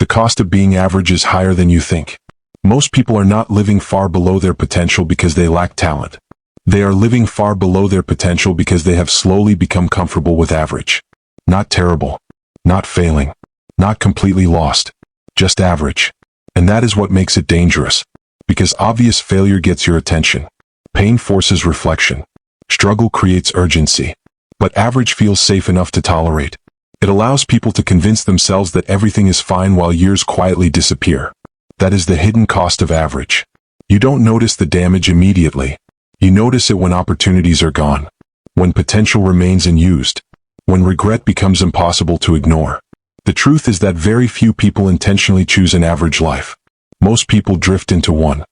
The cost of being average is higher than you think. Most people are not living far below their potential because they lack talent. They are living far below their potential because they have slowly become comfortable with average. Not terrible. Not failing. Not completely lost. Just average. And that is what makes it dangerous. Because obvious failure gets your attention. Pain forces reflection. Struggle creates urgency. But average feels safe enough to tolerate. It allows people to convince themselves that everything is fine while years quietly disappear. That is the hidden cost of average. You don't notice the damage immediately. You notice it when opportunities are gone. When potential remains unused. When regret becomes impossible to ignore. The truth is that very few people intentionally choose an average life. Most people drift into one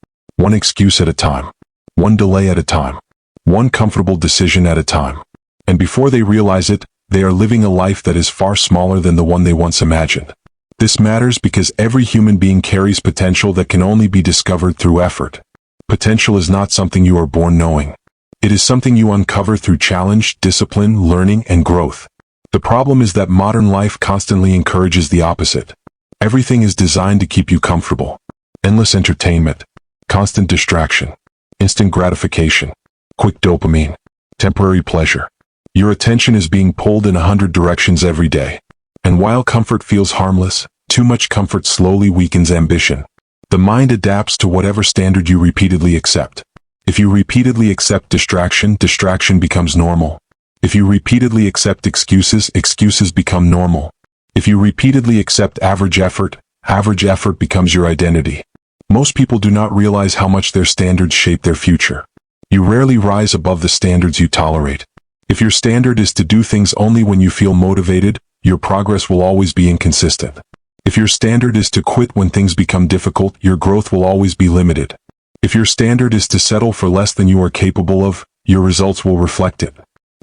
excuse at a time. One delay at a time. One comfortable decision at a time. And before they realize it, they are living a life that is far smaller than the one they once imagined. This matters because every human being carries potential that can only be discovered through effort. Potential is not something you are born knowing. It is something you uncover through challenge, discipline, learning, and growth. The problem is that modern life constantly encourages the opposite. Everything is designed to keep you comfortable. Endless entertainment, constant distraction, instant gratification, quick dopamine, temporary pleasure. Your attention is being pulled in 100 directions every day. And while comfort feels harmless, too much comfort slowly weakens ambition. The mind adapts to whatever standard you repeatedly accept. If you repeatedly accept distraction, distraction becomes normal. If you repeatedly accept excuses, excuses become normal. If you repeatedly accept average effort becomes your identity. Most people do not realize how much their standards shape their future. You rarely rise above the standards you tolerate. If your standard is to do things only when you feel motivated, your progress will always be inconsistent. If your standard is to quit when things become difficult, your growth will always be limited. If your standard is to settle for less than you are capable of, your results will reflect it.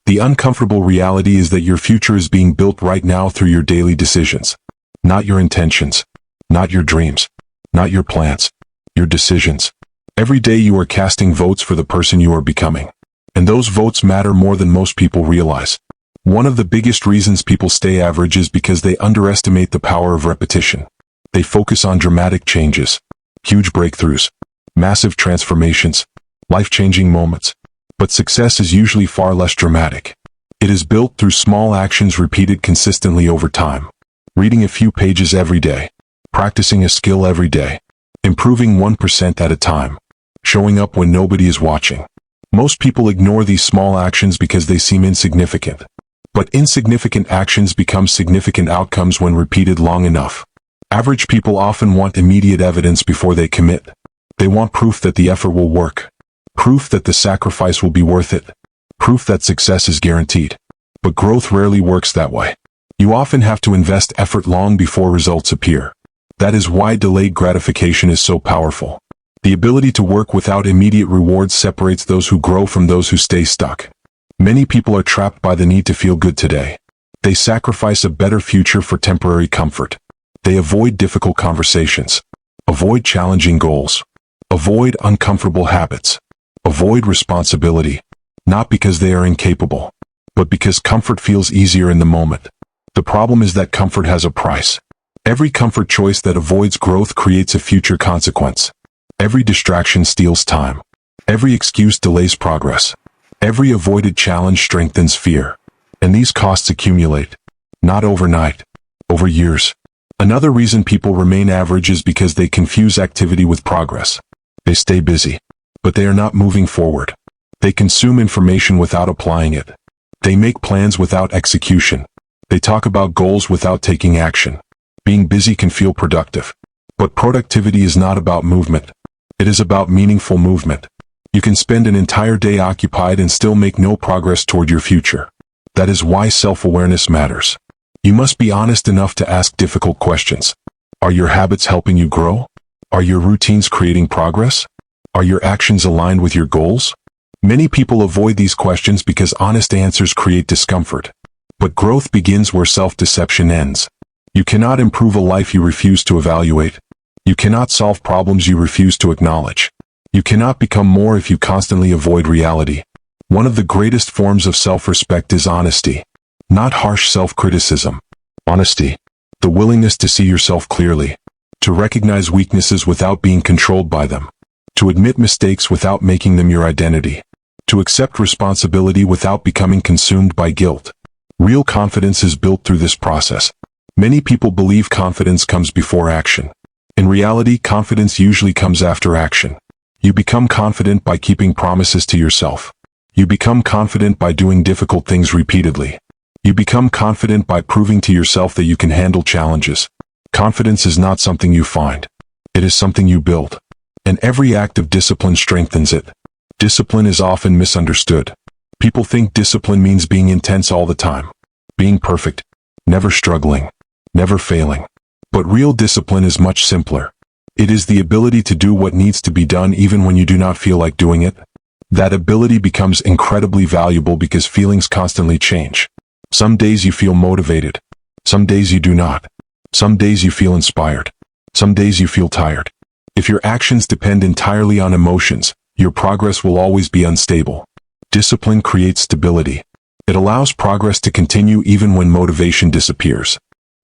The uncomfortable reality is that your future is being built right now through your daily decisions. Not your intentions. Not your dreams. Not your plans. Your decisions. Every day you are casting votes for the person you are becoming. And those votes matter more than most people realize. One of the biggest reasons people stay average is because they underestimate the power of repetition. They focus on dramatic changes, huge breakthroughs, massive transformations, life-changing moments. But success is usually far less dramatic. It is built through small actions repeated consistently over time. Reading a few pages every day, practicing a skill every day, improving 1% at a time, showing up when nobody is watching. Most people ignore these small actions because they seem insignificant. But insignificant actions become significant outcomes when repeated long enough. Average people often want immediate evidence before they commit. They want proof that the effort will work. Proof that the sacrifice will be worth it. Proof that success is guaranteed. But growth rarely works that way. You often have to invest effort long before results appear. That is why delayed gratification is so powerful. The ability to work without immediate rewards separates those who grow from those who stay stuck. Many people are trapped by the need to feel good today. They sacrifice a better future for temporary comfort. They avoid difficult conversations. Avoid challenging goals. Avoid uncomfortable habits. Avoid responsibility. Not because they are incapable, but because comfort feels easier in the moment. The problem is that comfort has a price. Every comfort choice that avoids growth creates a future consequence. Every distraction steals time. Every excuse delays progress. Every avoided challenge strengthens fear. And these costs accumulate. Not overnight. Over years. Another reason people remain average is because they confuse activity with progress. They stay busy, but they are not moving forward. They consume information without applying it. They make plans without execution. They talk about goals without taking action. Being busy can feel productive. But productivity is not about movement. It is about meaningful movement. You can spend an entire day occupied and still make no progress toward your future. That is why self-awareness matters. You must be honest enough to ask difficult questions. Are your habits helping you grow? Are your routines creating progress? Are your actions aligned with your goals? Many people avoid these questions because honest answers create discomfort. But growth begins where self-deception ends. You cannot improve a life you refuse to evaluate. You cannot solve problems you refuse to acknowledge. You cannot become more if you constantly avoid reality. One of the greatest forms of self-respect is honesty. Not harsh self-criticism. Honesty. The willingness to see yourself clearly, to recognize weaknesses without being controlled by them, to admit mistakes without making them your identity, to accept responsibility without becoming consumed by guilt. Real confidence is built through this process. Many people believe confidence comes before action. In reality, confidence usually comes after action. You become confident by keeping promises to yourself. You become confident by doing difficult things repeatedly. You become confident by proving to yourself that you can handle challenges. Confidence is not something you find. It is something you build. And every act of discipline strengthens it. Discipline is often misunderstood. People think discipline means being intense all the time, being perfect, never struggling, never failing. But real discipline is much simpler. It is the ability to do what needs to be done even when you do not feel like doing it. That ability becomes incredibly valuable because feelings constantly change. Some days you feel motivated. Some days you do not. Some days you feel inspired. Some days you feel tired. If your actions depend entirely on emotions, your progress will always be unstable. Discipline creates stability. It allows progress to continue even when motivation disappears.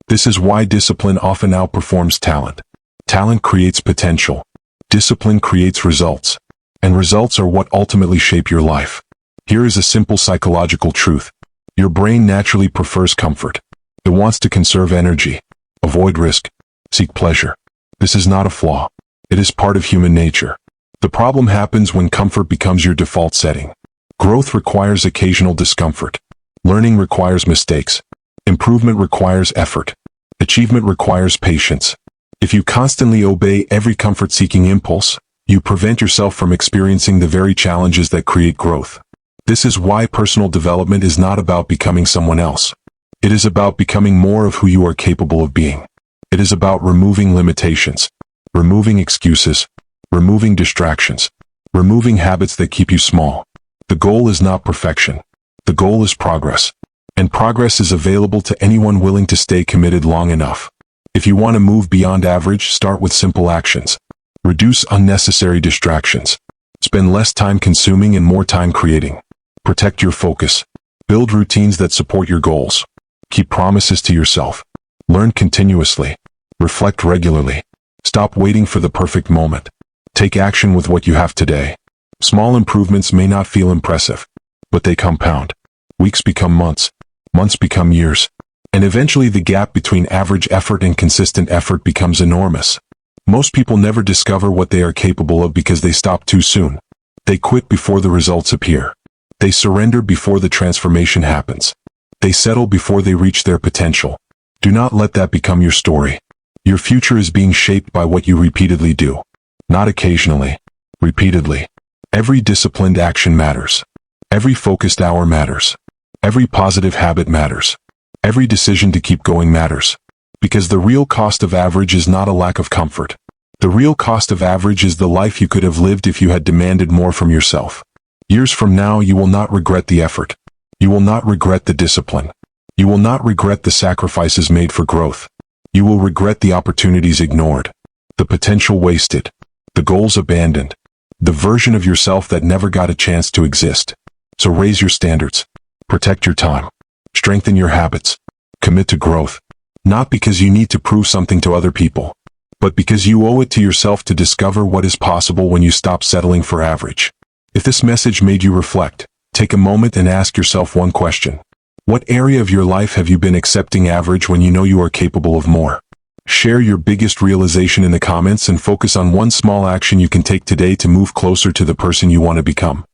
This is why discipline often outperforms talent. Talent creates potential. Discipline creates results. And results are what ultimately shape your life. Here is a simple psychological truth. Your brain naturally prefers comfort. It wants to conserve energy, avoid risk, seek pleasure. This is not a flaw. It is part of human nature. The problem happens when comfort becomes your default setting. Growth requires occasional discomfort. Learning requires mistakes. Improvement requires effort. Achievement requires patience. If you constantly obey every comfort-seeking impulse, you prevent yourself from experiencing the very challenges that create growth. This is why personal development is not about becoming someone else. It is about becoming more of who you are capable of being. It is about removing limitations, removing excuses, removing distractions, removing habits that keep you small. The goal is not perfection. The goal is progress. And progress is available to anyone willing to stay committed long enough. If you want to move beyond average, start with simple actions. Reduce unnecessary distractions. Spend less time consuming and more time creating. Protect your focus. Build routines that support your goals. Keep promises to yourself. Learn continuously. Reflect regularly. Stop waiting for the perfect moment. Take action with what you have today. Small improvements may not feel impressive, but they compound. Weeks become months. Months become years. And eventually the gap between average effort and consistent effort becomes enormous. Most people never discover what they are capable of because they stop too soon. They quit before the results appear. They surrender before the transformation happens. They settle before they reach their potential. Do not let that become your story. Your future is being shaped by what you repeatedly do. Not occasionally. Repeatedly. Every disciplined action matters. Every focused hour matters. Every positive habit matters. Every decision to keep going matters. Because the real cost of average is not a lack of comfort. The real cost of average is the life you could have lived if you had demanded more from yourself. Years from now, you will not regret the effort. You will not regret the discipline. You will not regret the sacrifices made for growth. You will regret the opportunities ignored, the potential wasted, the goals abandoned, the version of yourself that never got a chance to exist. So raise your standards. Protect your time. Strengthen your habits. Commit to growth. Not because you need to prove something to other people, but because you owe it to yourself to discover what is possible when you stop settling for average. If this message made you reflect, take a moment and ask yourself one question. What area of your life have you been accepting average when you know you are capable of more? Share your biggest realization in the comments and focus on one small action you can take today to move closer to the person you want to become.